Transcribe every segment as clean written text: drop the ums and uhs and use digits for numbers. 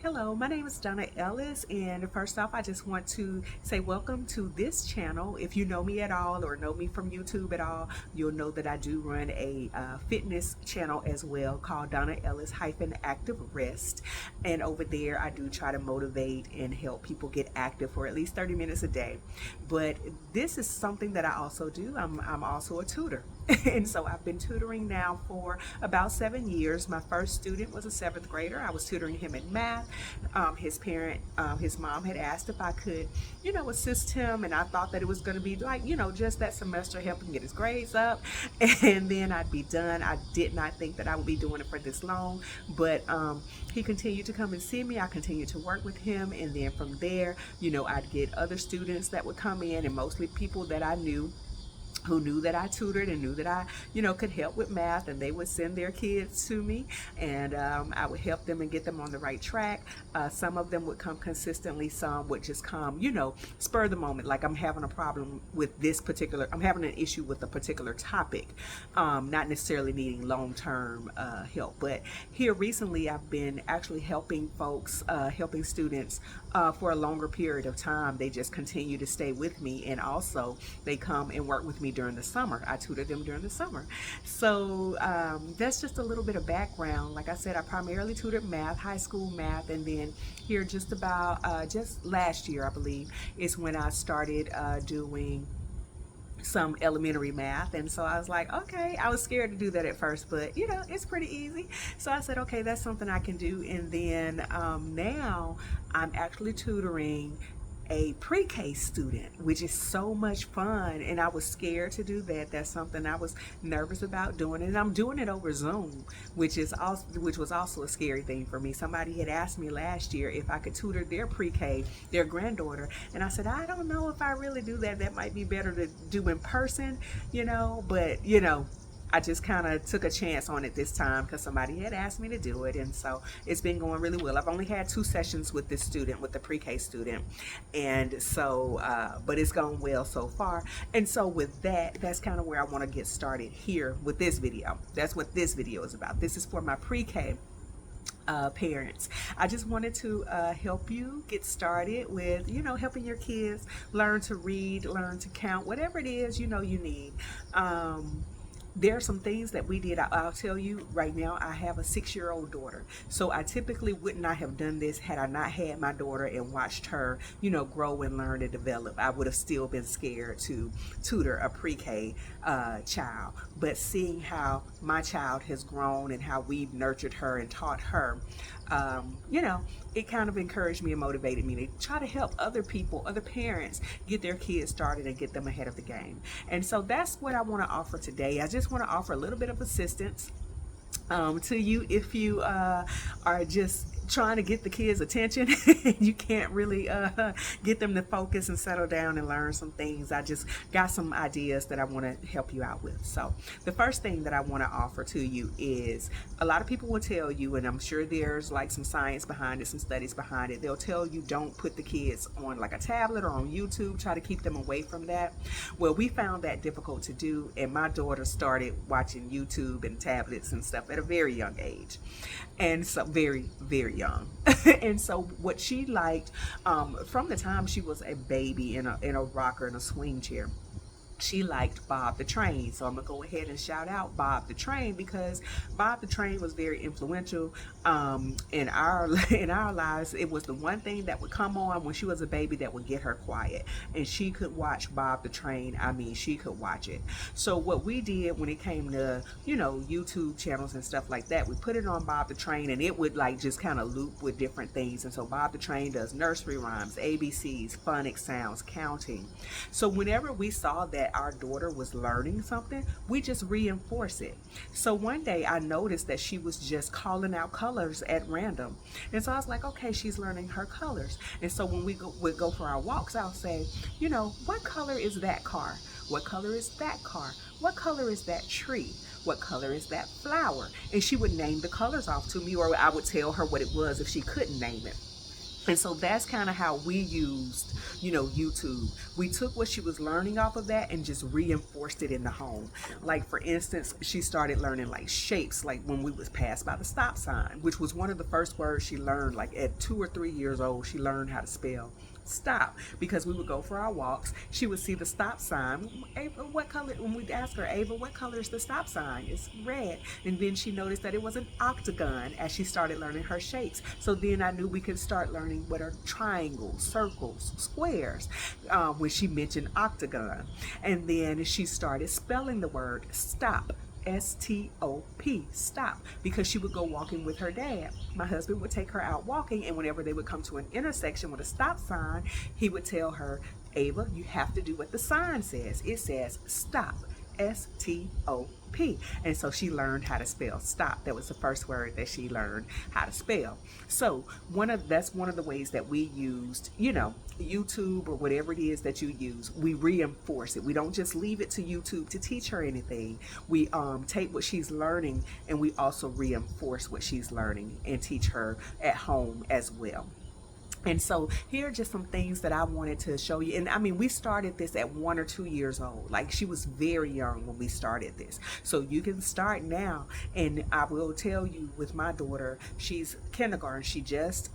Hello, my name is Donna Ellis, and first off, I just want to say welcome to this channel. If you know me at all or know me from YouTube at all, you'll know that I do run a fitness channel as well called Donna Ellis Active Rest. And over there, I do try to motivate and help people get active for at least 30 minutes a day. But this is something that I also do. I'm also a tutor. And so I've been tutoring now for about 7 years. My first student was a seventh grader. I was tutoring him in math. His mom had asked if I could, assist him, and I thought that it was going to be like, just that semester, help him get his grades up, and then I'd be done. I did not think that I would be doing it for this long, but he continued to come and see me. I continued to work with him, and then from there, I'd get other students that would come in, and mostly people that I knew who knew that I tutored and knew that I, could help with math, and they would send their kids to me, and I would help them and get them on the right track. Some of them would come consistently, some would just come, spur the moment, like I'm having a problem with I'm having an issue with a particular topic, not necessarily needing long-term help. But here recently, I've been actually helping folks, helping students for a longer period of time. They just continue to stay with me, and also they come and work with me during the summer. I tutor them during the summer. So that's just a little bit of background. Like I said, I primarily tutored math, high school math, and then here just last year, I believe, is when I started doing some elementary math. And so I was like, okay, I was scared to do that at first, but it's pretty easy. So I said, okay, that's something I can do. And then now I'm actually tutoring a pre-K student, which is so much fun, and I was scared to do that. That's something I was nervous about doing, and I'm doing it over Zoom, which was also a scary thing for me. Somebody had asked me last year if I could tutor their pre-K, their granddaughter, and I said, I don't know if I really do that. That might be better to do in person, but I just kind of took a chance on it this time because somebody had asked me to do it, and so it's been going really well. I've only had 2 sessions with this student, with the pre-K student, and so but it's gone well so far. And so with that, that's kind of where I want to get started here with this video. That's what this video is about. This is for my pre-K parents. I just wanted to help you get started with, helping your kids learn to read, learn to count, whatever it is you need. There are some things that we did. I'll tell you right now, I have a 6-year-old daughter. So I typically would not have done this had I not had my daughter and watched her, grow and learn and develop. I would have still been scared to tutor a pre-K child. But seeing how my child has grown and how we've nurtured her and taught her, it kind of encouraged me and motivated me to try to help other people, other parents, get their kids started and get them ahead of the game. And so that's what I want to offer today. I just want to offer a little bit of assistance to you if you are just trying to get the kids' attention and you can't really get them to focus and settle down and learn some things. I just got some ideas that I want to help you out with. So the first thing that I want to offer to you is, a lot of people will tell you, and I'm sure there's like some science behind it, some studies behind it, they'll tell you don't put the kids on like a tablet or on YouTube, try to keep them away from that. Well, we found that difficult to do, and my daughter started watching YouTube and tablets and stuff at a very young age, and so very, very young. And so what she liked, from the time she was a baby in a rocker and a swing chair, she liked Bob the Train. So I'm gonna go ahead and shout out Bob the Train, because Bob the Train was very influential in our lives. It was the one thing that would come on when she was a baby that would get her quiet, and she could watch Bob the Train. I mean, she could watch it. So what we did when it came to YouTube channels and stuff like that, we put it on Bob the Train, and it would like just kind of loop with different things. And so Bob the Train does nursery rhymes, ABCs, phonics sounds, counting. So whenever we saw that our daughter was learning something, we just reinforce it. So one day I noticed that she was just calling out colors at random, and so I was like, okay, she's learning her colors. And so when would go for our walks, I'll say, what color is that car? What color is that car? What color is that tree? What color is that flower? And she would name the colors off to me, or I would tell her what it was if she couldn't name it. And so that's kind of how we used, YouTube. We took what she was learning off of that and just reinforced it in the home. Like for instance, she started learning like shapes, like when we was passed by the stop sign, which was one of the first words she learned. Like at 2 or 3 years old, she learned how to spell stop, because we would go for our walks. She would see the stop sign. Ava, what color? When we'd ask her, Ava, what color is the stop sign? It's red. And then she noticed that it was an octagon as she started learning her shapes. So then I knew we could start learning what are triangles, circles, squares, when she mentioned octagon. And then she started spelling the word stop. STOP, stop, because she would go walking with her dad. My husband would take her out walking, and whenever they would come to an intersection with a stop sign, he would tell her, Ava, you have to do what the sign says. It says stop, STOP. And so she learned how to spell stop. That was the first word that she learned how to spell. So that's one of the ways that we used, YouTube or whatever it is that you use. We reinforce it. We don't just leave it to YouTube to teach her anything. We take what she's learning and we also reinforce what she's learning and teach her at home as well. And so here are just some things that I wanted to show you. And I mean, we started this at 1 or 2 years old. Like she was very young when we started this. So you can start now. And I will tell you with my daughter, she's kindergarten. She just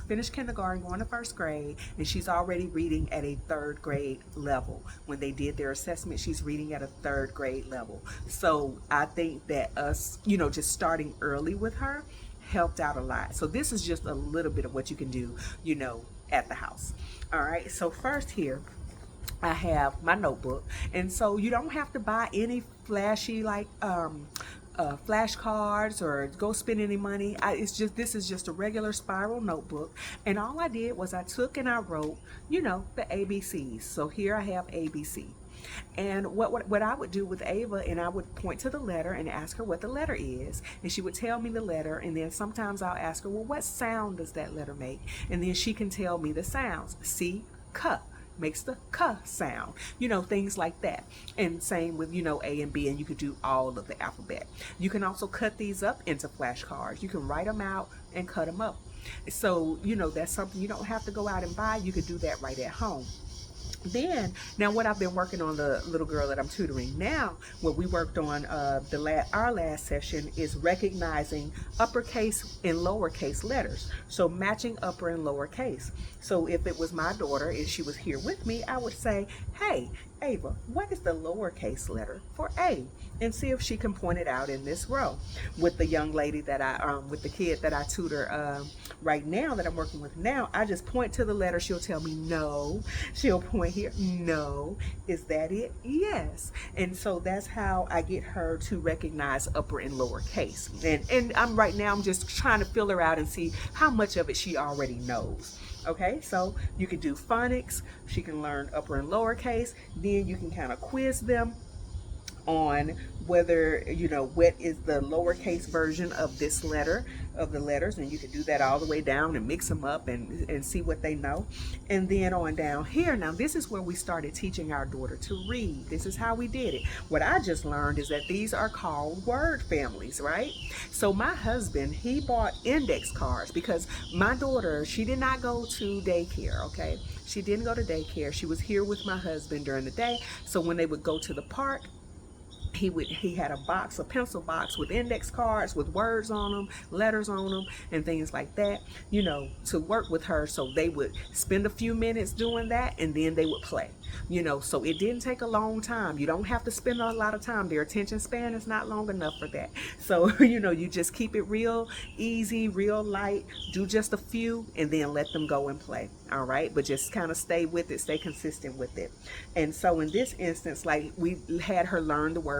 finished kindergarten, going to first grade. And she's already reading at a third grade level. When they did their assessment, she's reading at a third grade level. So I think that us, just starting early with her helped out a lot. So this is just a little bit of what you can do, at the house. All right. So first here, I have my notebook. And so you don't have to buy any flashy like flashcards or go spend any money. This is just a regular spiral notebook. And all I did was I took and I wrote, the ABCs. So here I have ABC. And what I would do with Ava, and I would point to the letter and ask her what the letter is, and she would tell me the letter, and then sometimes I'll ask her, well, what sound does that letter make? And then she can tell me the sounds. C, C makes the K sound, things like that. And same with, A and B, and you could do all of the alphabet. You can also cut these up into flashcards. You can write them out and cut them up. So, that's something you don't have to go out and buy. You could do that right at home. Then, now what I've been working on the little girl that I'm tutoring now, what we worked on our last session is recognizing uppercase and lowercase letters. So matching upper and lowercase. So if it was my daughter and she was here with me, I would say, hey, Ava, what is the lowercase letter for A? And see if she can point it out in this row. With the young lady that with the kid that I tutor right now, that I'm working with now, I just point to the letter. She'll tell me no. She'll point here, no. Is that it? Yes. And so that's how I get her to recognize upper and lower case. And I'm just trying to fill her out and see how much of it she already knows. Okay, so you can do phonics. She can learn upper and lower case. Then you can kind of quiz them on whether, what is the lowercase version of this letter, of the letters, and you can do that all the way down and mix them up and see what they know. And then on down here, now this is where we started teaching our daughter to read. This is how we did it. What I just learned is that these are called word families, right? So my husband, he bought index cards because my daughter, she did not go to daycare, okay? She didn't go to daycare. She was here with my husband during the day. So when they would go to the park, he had a pencil box with index cards with words on them, letters on them, and things like that, to work with her. So they would spend a few minutes doing that, and then they would play, so it didn't take a long time. You don't have to spend a lot of time. Their attention span is not long enough for that. So, you just keep it real easy, real light, do just a few, and then let them go and play. All right. But just kind of stay with it, stay consistent with it. And so in this instance, like we had her learn the word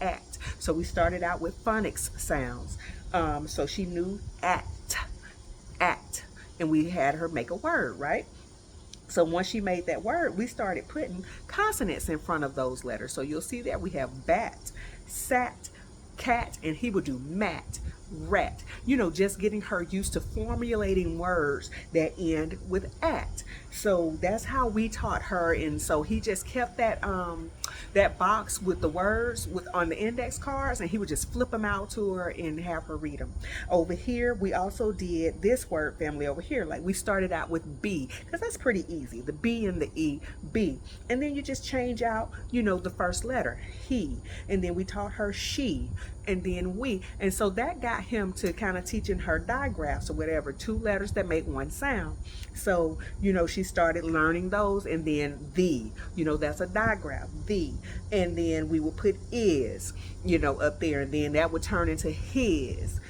act. So we started out with phonics sounds. So she knew act, and we had her make a word, right? So once she made that word, we started putting consonants in front of those letters. So you'll see that we have bat, sat, cat, and he would do mat, rat. Just getting her used to formulating words that end with at. So that's how we taught her. And so he just kept that that box with the words with on the index cards, and he would just flip them out to her and have her read them. Over here, we also did this word family over here. Like we started out with B, because that's pretty easy. The B and the E, B. And then you just change out, the first letter, he. And then we taught her she, and then we. And so that got him to kind of teaching her digraphs or whatever, two letters that make one sound. So, she started learning those, and then that's a digraph, the. And then we would put is, up there, and then that would turn into his,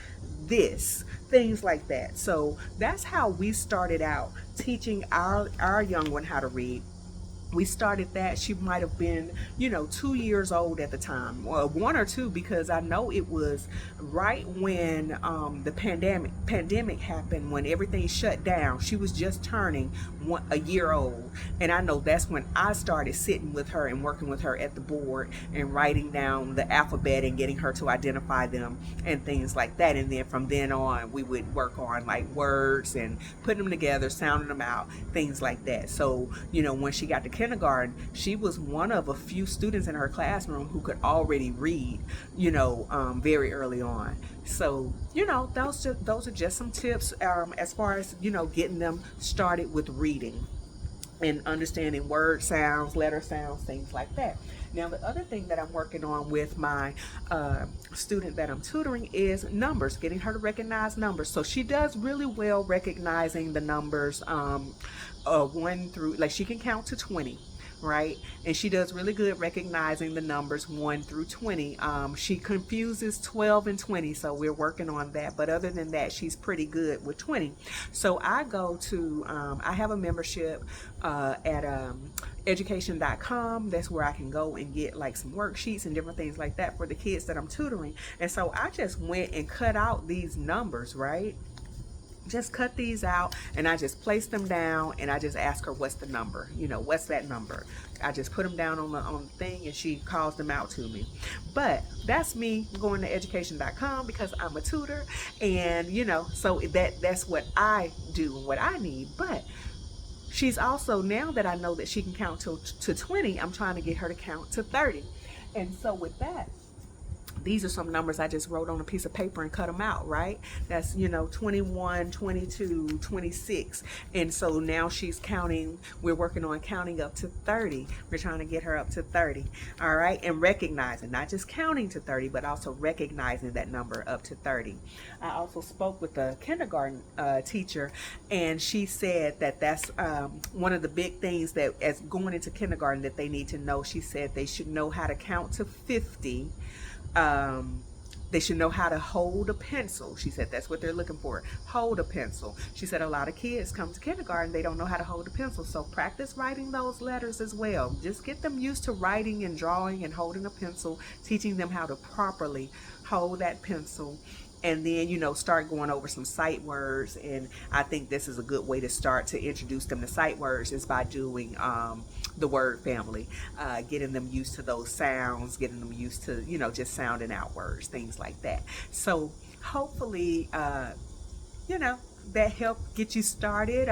this, things like that. So that's how we started out teaching our young one how to read. We started that, she might have been 2 years old at the time, or one or two, because I know it was right when the pandemic happened, when everything shut down. She was just turning a year old, and I know that's when I started sitting with her and working with her at the board and writing down the alphabet and getting her to identify them and things like that. And then from then on, we would work on like words and putting them together, sounding them out, things like that. So when she got to kindergarten, she was one of a few students in her classroom who could already read, very early on. So, those are just some tips as far as, getting them started with reading and understanding word sounds, letter sounds, things like that. Now, the other thing that I'm working on with my student that I'm tutoring is numbers, getting her to recognize numbers. So she does really well recognizing the numbers 1 through, like she can count to 20. Right, and she does really good recognizing the numbers 1 through 20. She confuses 12 and 20, so we're working on that, but other than that, she's pretty good with 20. So I go to I have a membership at education.com. That's where I can go and get like some worksheets and different things like that for the kids that I'm tutoring. And so I just went and cut out these numbers, right? Just cut these out, and I just place them down, and I just ask her, what's the number, what's that number. I just put them down on the thing, and she calls them out to me. But that's me going to education.com because I'm a tutor, and so that's what I do and what I need. But she's also, now that I know that she can count to 20, I'm trying to get her to count to 30. And so with that, these are some numbers I just wrote on a piece of paper and cut them out, right? That's, 21, 22, 26. And so now she's counting, we're working on counting up to 30. We're trying to get her up to 30, all right? And recognizing, not just counting to 30, but also recognizing that number up to 30. I also spoke with a kindergarten teacher, and she said that that's one of the big things that as going into kindergarten that they need to know. She said they should know how to count to 50. They should know how to hold a pencil. She said that's what they're looking for, hold a pencil. She said a lot of kids come to kindergarten, they don't know how to hold a pencil. So practice writing those letters as well. Just get them used to writing and drawing and holding a pencil, teaching them how to properly hold that pencil. And then, start going over some sight words. And I think this is a good way to start to introduce them to sight words is by doing the word family, getting them used to those sounds, getting them used to, just sounding out words, things like that. So hopefully, that helped get you started.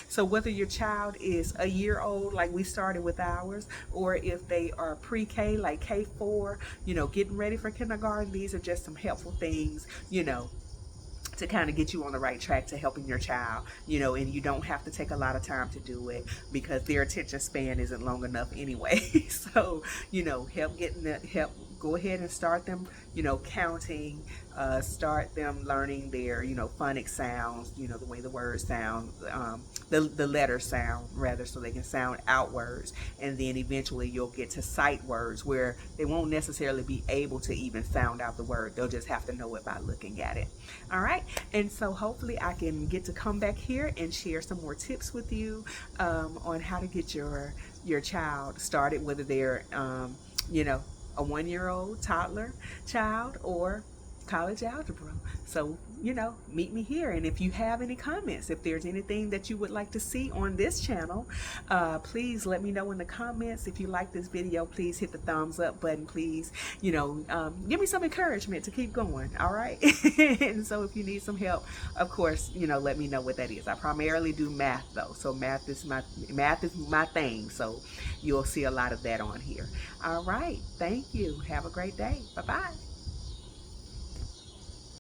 So whether your child is a year old, like we started with ours, or if they are pre-K, like K4, getting ready for kindergarten, these are just some helpful things, to kind of get you on the right track to helping your child, and you don't have to take a lot of time to do it because their attention span isn't long enough anyway. So, help go ahead and start them, counting, start them learning their, phonic sounds, the way the words sound, the letters sound rather, so they can sound out words. And then eventually you'll get to sight words where they won't necessarily be able to even sound out the word. They'll just have to know it by looking at it. All right. And so hopefully I can get to come back here and share some more tips with you on how to get your child started, whether they're, a 1-year-old toddler child or college algebra. So, meet me here. And if you have any comments, if there's anything that you would like to see on this channel, please let me know in the comments. If you like this video, please hit the thumbs up button. Please, give me some encouragement to keep going. All right. And so if you need some help, of course, let me know what that is. I primarily do math though. So math is my thing. So you'll see a lot of that on here. All right. Thank you. Have a great day. Bye-bye.